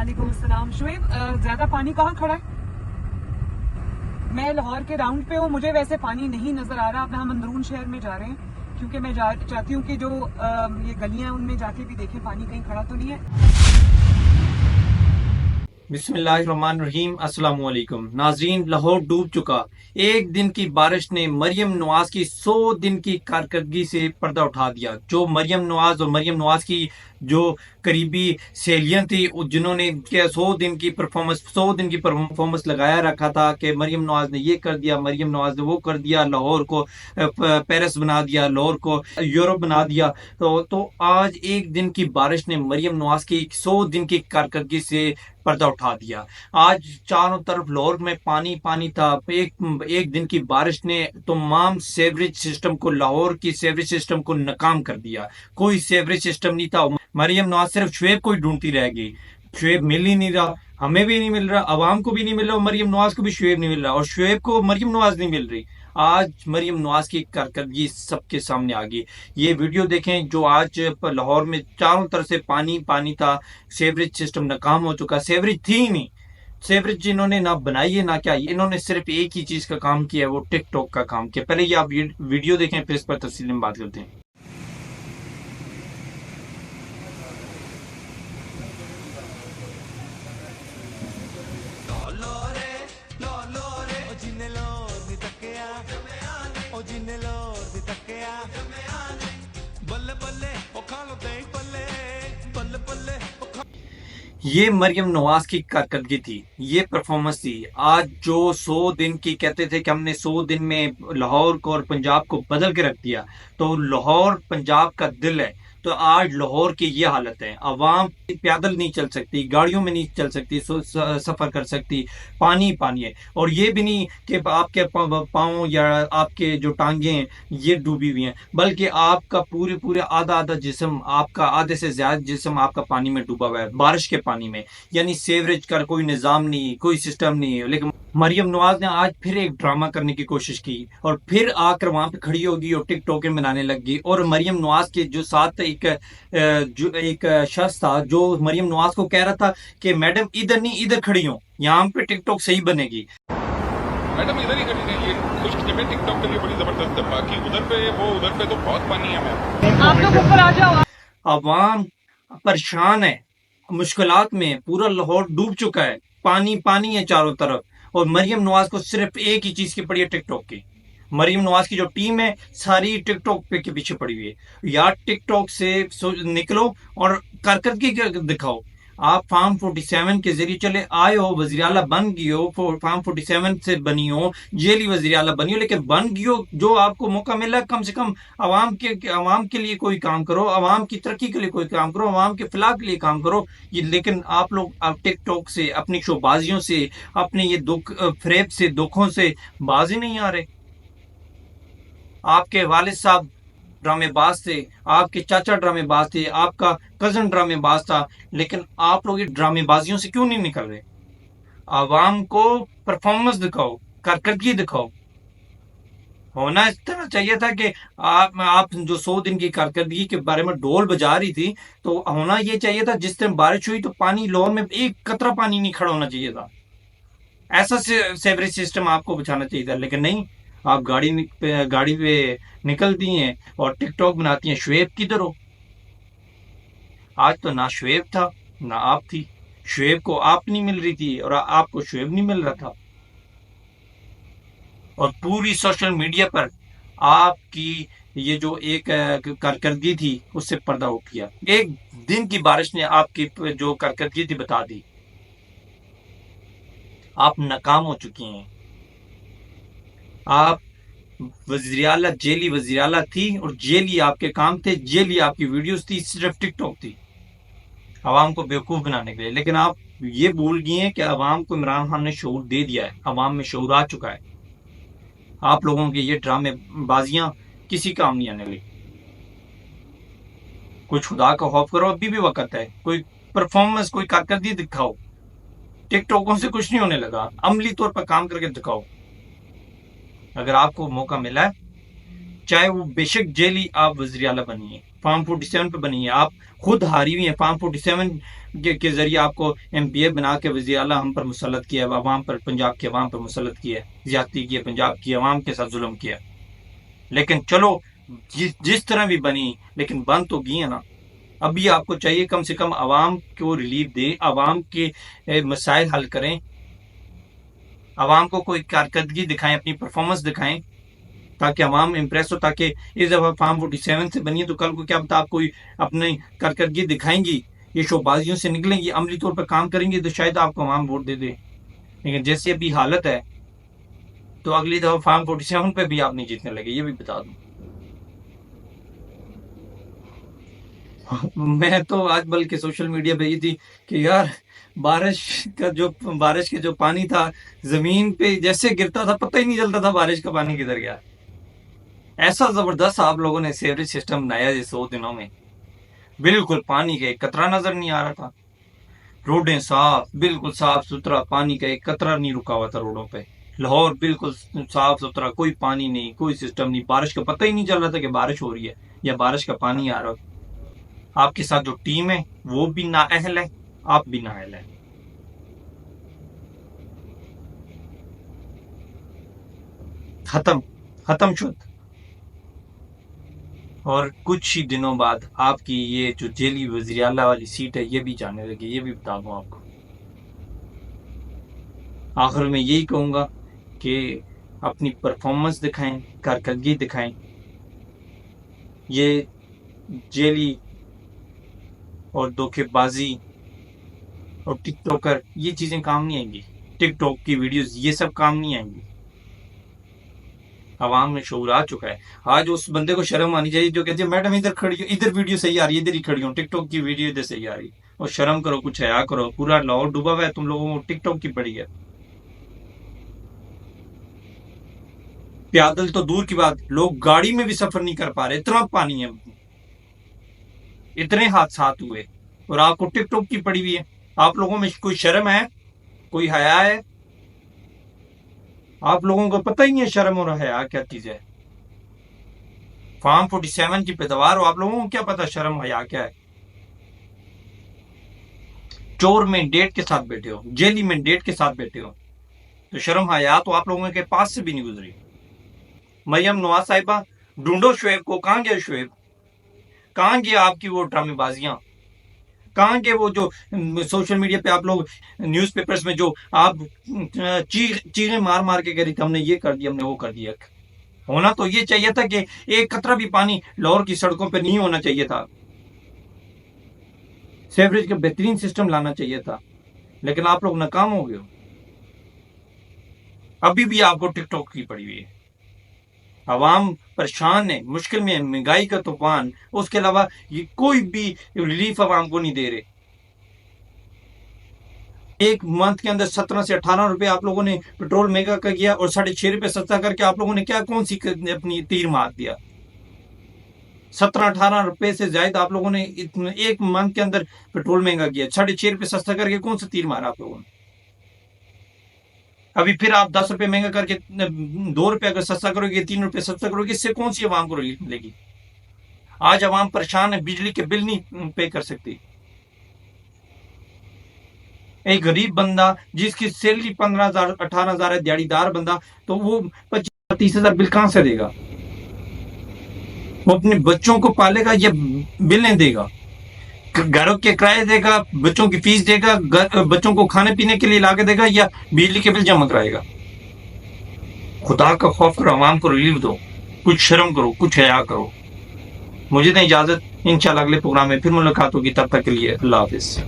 वालेकुम अस्सलाम। शुएब, ज्यादा पानी कहाँ खड़ा है? मैं लाहौर के राउंड पे हूँ, मुझे वैसे पानी नहीं नजर आ रहा। अब हम अंदरून शहर में जा रहे हैं क्योंकि मैं चाहती हूँ कि जो ये गलियां हैं उनमें जाके भी देखें पानी कहीं खड़ा तो नहीं है। बिस्मिल्लाहिर्रहमानिर्रहीम। अस्सलाम वालेकुम नाजरीन। लाहौर डूब चुका। एक दिन की बारिश ने मरियम नवाज की 100 दिन की कारकर्दगी से पर्दा उठा दिया। जो मरियम नवाज और मरियम नवाज की जो करीबी सहेलियां थी जिन्होंने 100 दिन की परफॉर्मेंस लगाया रखा था कि मरियम नवाज ने ये कर दिया, मरियम नवाज ने वो कर दिया, लाहौर को पेरिस बना दिया, लाहौर को यूरोप बना दिया। तो आज एक दिन की बारिश ने मरियम नवाज की 100 दिन की कारकर्दगी से पर्दा उठा दिया। आज चारों तरफ लाहौर में पानी पानी था। एक दिन की बारिश ने तमाम सेवरेज सिस्टम को, लाहौर की सेवरेज सिस्टम को नाकाम कर दिया। कोई सेवरेज सिस्टम नहीं था। मरियम नवाज सिर्फ शुएब को ही ढूंढती रह गई। शुएब मिल ही नहीं रहा, हमें भी नहीं मिल रहा, अवाम को भी नहीं मिल रहा, और मरियम नवाज को भी शुएब नहीं मिल रहा, और शुएब को मरियम नवाज नहीं मिल रही। आज मरियम नवाज की कारकर्दगी सबके सामने आ गई। ये वीडियो देखें जो आज लाहौर में चारों तरफ से पानी पानी था। सेवरेज सिस्टम नाकाम हो चुका, सेवरेज थी ही नहीं। सेवरेज जिन्होंने ना बनाई है ना क्या, इन्होंने सिर्फ एक ही चीज का काम किया है, वो टिकटॉक का काम किया। पहले ये आप वीडियो देखें, फिर इस पर तफसील में बात करते हैं। ये मरियम नवाज की कारकर्दगी थी, ये परफॉर्मेंस थी। आज जो 100 दिन की कहते थे कि हमने 100 दिन में लाहौर को और पंजाब को बदल के रख दिया, तो लाहौर पंजाब का दिल है। तो आज लाहौर की ये हालत है। अवाम पैदल नहीं चल सकती, गाड़ियों में नहीं चल सकती, सफर कर सकती, पानी पानी है। और ये भी नहीं कि आपके पाँव या आपके जो टांगे हैं ये डूबी हुई हैं, बल्कि आपका पूरे पूरे आधा आधा जिस्म, आपका आधे से ज्यादा जिस्म आपका पानी में डूबा हुआ है, बारिश के पानी में। यानी सेवरेज का कोई निजाम नहीं, कोई सिस्टम नहीं है। लेकिन मरियम नवाज ने आज फिर एक ड्रामा करने की कोशिश की और फिर आकर वहां पे खड़ी होगी और टिकटॉक बनाने लग गई। और मरियम नवाज के जो साथ एक शख्स था जो मरियम नवाज को कह रहा था कि मैडम इधर नहीं, इधर खड़ी हो, यहाँ पे टिकटॉक सही बनेगी। मैडम इधर ही खड़ी है, ये खुश जगह टिकटॉक के लिए बड़ी जबरदस्त है। बाकी उधर पे तो बहुत पानी है मैम। आप लोग ऊपर आ जाओ। अवाम परेशान है, मुश्किलात में, पूरा लाहौर डूब चुका है, पानी पानी है चारों तरफ। और मरियम नवाज को सिर्फ एक ही चीज की पड़ी है, टिकटॉक की। मरियम नवाज की जो टीम है सारी टिकटॉक पे के पीछे पड़ी हुई है। यार टिकटॉक से निकलो और कारकर्दगी दिखाओ। आप फार्म 47 के जरिए चले आए हो, वजीर आला बन गई हो, फार्म 47 से बनी हो, जेली वजीर आला बनी हो, लेकिन बन गई हो, जो आपको मौका मिला कम से कम आवाम के लिए कोई काम करो, आवाम की तरक्की के लिए कोई काम करो, आवाम के फलाह के लिए काम करो। ये लेकिन आप लोग टिकटॉक से, अपनी शोबाजियों से, अपने ये दुख फरेब से, दुखों से बाजी नहीं आ रहे। आपके वालिद साहब ड्रामेबाज थे, आपके चाचा ड्रामेबाज थे, आपका कजन ड्रामेबाज था, लेकिन आप लोग ये ड्रामेबाजियों से क्यों नहीं निकल रहे? आवाम को परफॉर्मेंस दिखाओ, कारकर्दगी दिखाओ। होना इस तरह चाहिए था कि आप जो 100 दिन की कारकर्दगी के बारे में ढोल बजा रही थी, तो होना ये चाहिए था जिस दिन बारिश हुई तो पानी लाहौर में एक कतरा पानी नहीं खड़ा होना चाहिए था। ऐसा सेवरेज सिस्टम आपको बचाना चाहिए था, लेकिन नहीं। आप गाड़ी पे निकलती हैं और टिकटॉक बनाती हैं। शुएब किधर हो? आज तो ना शुएब था ना आप थी। शुएब को आप नहीं मिल रही थी और आपको शुएब नहीं मिल रहा था। और पूरी सोशल मीडिया पर आपकी ये जो एक कारकर्दगी थी उससे पर्दा उठ गया। एक दिन की बारिश ने आपकी जो कारकर्दगी थी बता दी। आप नाकाम हो चुकी हैं। आप वज़ीर-ए-आला, जेली वज़ीर-ए-आला थी और जेली आपके काम थे, जेली आपकी वीडियोस थी, सिर्फ टिकटॉक थी आवाम को बेवकूफ बनाने के लिए। लेकिन आप ये भूल गई हैं कि आवाम को इमरान खान ने शऊर दे दिया है, आवाम में शऊर आ चुका है। आप लोगों की ये ड्रामे बाजियां किसी काम नहीं आने लगी। कुछ खुदा का खौफ करो, अभी भी वक्त है। कोई परफॉर्मेंस, कोई कारकर्दगी दिखाओ। टिकटॉकों से कुछ नहीं होने लगा, अमली तौर पर काम करके दिखाओ। अगर आपको मौका मिला है, चाहे वो बेशक जेली आप वज़ीर आला बनिए, फार्म 47 पे बनिए। आप खुद हारी हुई हैं, फार्म 47 کے ذریعے آپ کو ایم پی اے بنا کے وزیر اعلیٰ ہم پر مسلط کیا ہے، عوام پر، پنجاب کی عوام پر مسلط کیا ہے، زیادتی کی ہے، پنجاب کی عوام کے ساتھ ظلم کیا. لیکن چلو جس طرح بھی بنی، لیکن بن تو گئی ہے نا. ابھی آپ کو چاہیے کم سے کم عوام کو ریلیف دے، عوام کے مسائل حل کریں، عوام کو کوئی کارکردگی دکھائیں، اپنی پرفارمنس دکھائیں، تاکہ عوام امپریس ہو. تاکہ اس دفعہ فارم 47 سے بنی ہے تو کل کو کیا پتا آپ کوئی اپنی کارکردگی دکھائیں گی، یہ شو بازیوں سے نکلیں گی، عملی طور پر کام کریں گی تو شاید آپ کو عوام ووٹ دے دے. لیکن جیسے ابھی حالت ہے تو اگلی دفعہ فارم 47 پہ بھی آپ نہیں جیتنے لگے، یہ بھی بتا دوں. میں تو آج بلکہ سوشل میڈیا پہ یہ تھی کہ یار بارش کے جو پانی تھا زمین پہ جیسے گرتا تھا پتہ ہی نہیں چلتا تھا بارش کا پانی کدھر گیا. ایسا زبردست آپ لوگوں نے سیوریج سسٹم بنایا یہ 100 دنوں میں، بالکل پانی کا ایک قطرہ نظر نہیں آ رہا تھا. روڈیں صاف، بالکل صاف ستھرا، پانی کا ایک قطرہ نہیں رکا ہوا تھا روڈوں پہ. لاہور بالکل صاف ستھرا، کوئی پانی نہیں، کوئی سسٹم نہیں، بارش کا پتہ ہی نہیں چل رہا تھا کہ بارش ہو رہی ہے یا بارش کا پانی آ رہا. آپ کے ساتھ جو ٹیم ہے وہ بھی نااہل ہے، آپ بھی نااہل ہیں. ختم شد. اور کچھ ہی دنوں بعد آپ کی یہ جو جیلی وزیر اعلیٰ والی سیٹ ہے یہ بھی جانے لگی، یہ بھی بتا دوں آپ کو. آخر میں یہی کہوں گا کہ اپنی پرفارمنس دکھائیں، کارکردگی دکھائیں. یہ جیلی اور دھوکے بازی اور ٹک ٹاکر یہ چیزیں کام نہیں آئیں گی. ٹک ٹاک کی ویڈیوز یہ سب کام نہیں آئیں گی. عوام میں شعور آ چکا ہے. آج اس بندے کو شرم آنی چاہیے جو کہتے ہیں میڈم ادھر کھڑی ہوں، ادھر ویڈیو صحیح آ رہی ہے، ادھر ہی کھڑی ہوں، ٹک ٹاک کی ویڈیو ادھر صحیح آ رہی ہے. اور شرم کرو، کچھ حیا کرو. پورا لاہور ڈوبا ہوا ہے، تم لوگوں کو ٹک ٹاک کی پڑی ہے. پیادل تو دور کی بات، لوگ گاڑی میں بھی سفر نہیں کر پا رہے، اتنا پانی ہے، اتنے حادثات ہوئے، اور آپ کو ٹک ٹاک کی پڑی ہوئی ہے. آپ لوگوں میں کوئی شرم ہے، کوئی حیا ہے؟ آپ لوگوں کو پتہ ہی نہیں ہے شرم اور حیا کیا چیز ہے. فارم 47 کی پیداوار ہو، آپ لوگوں کو کیا پتا شرم حیا کیا ہے؟ چور مینڈیٹ کے ساتھ بیٹھے ہو، جیلی مینڈیٹ کے ساتھ بیٹھے ہو، تو شرم حیا تو آپ لوگوں کے پاس سے بھی نہیں گزری. مریم نواز صاحبہ ڈھونڈو شعیب کو. کہاں گیا شعیب؟ کہاں گیا آپ کی وہ ڈرامے بازیاں؟ کہاں گئے وہ جو سوشل میڈیا پہ آپ لوگ نیوز پیپرز میں جو آپ چیخیں مار مار کے کہہ رہی تھی ہم نے یہ کر دیا، ہم نے وہ کر دیا. ہونا تو یہ چاہیے تھا کہ ایک قطرہ بھی پانی لاہور کی سڑکوں پہ نہیں ہونا چاہیے تھا. سیوریج کا بہترین سسٹم لانا چاہیے تھا، لیکن آپ لوگ ناکام ہو گئے ہو. ابھی بھی آپ کو ٹک ٹاک کی پڑی ہوئی ہے. عوام پریشان ہے، مشکل میں، مہنگائی کا طوفان، اس کے علاوہ یہ کوئی بھی ریلیف عوام کو نہیں دے رہے. ایک منتھ کے اندر 17 سے 18 روپے آپ لوگوں نے پیٹرول مہنگا کر کیا، اور 6.5 روپے سستا کر کے آپ لوگوں نے کون سی اپنی تیر مار دیا. 17-18 روپے سے زائد آپ لوگوں نے ایک منتھ کے اندر پیٹرول مہنگا کیا. 6.5 روپے سستا کر کے کون سا تیر مارا آپ لوگوں نے؟ ابھی پھر آپ 10 روپے مہنگا کر کے 2 روپے اگر سستا کرو گے، 3 روپے سستا کرو گے، اس سے کون سی عوام کو ریلیف ملے گی؟ آج عوام پریشان ہے، بجلی کے بل نہیں پے کر سکتی. ایک غریب بندہ جس کی سیلری 15,000-18,000 ہے، دیہڑی دار بندہ، تو وہ 25,000-30,000 بل کہاں سے دے گا؟ وہ اپنے بچوں کو پالے گا یا بلیں دے گا؟ گھروں کے کرائے دے گا، بچوں کی فیس دے گا، بچوں کو کھانے پینے کے لیے لا کے دے گا، یا بجلی کے بل جمع کرائے گا؟ خدا کا خوف کرو، عوام کو ریلیف دو، کچھ شرم کرو، کچھ حیا کرو. مجھے دیں اجازت، انشاءاللہ اگلے پروگرام میں پھر ملاقات ہوگی. تب تک کے لیے اللہ حافظ.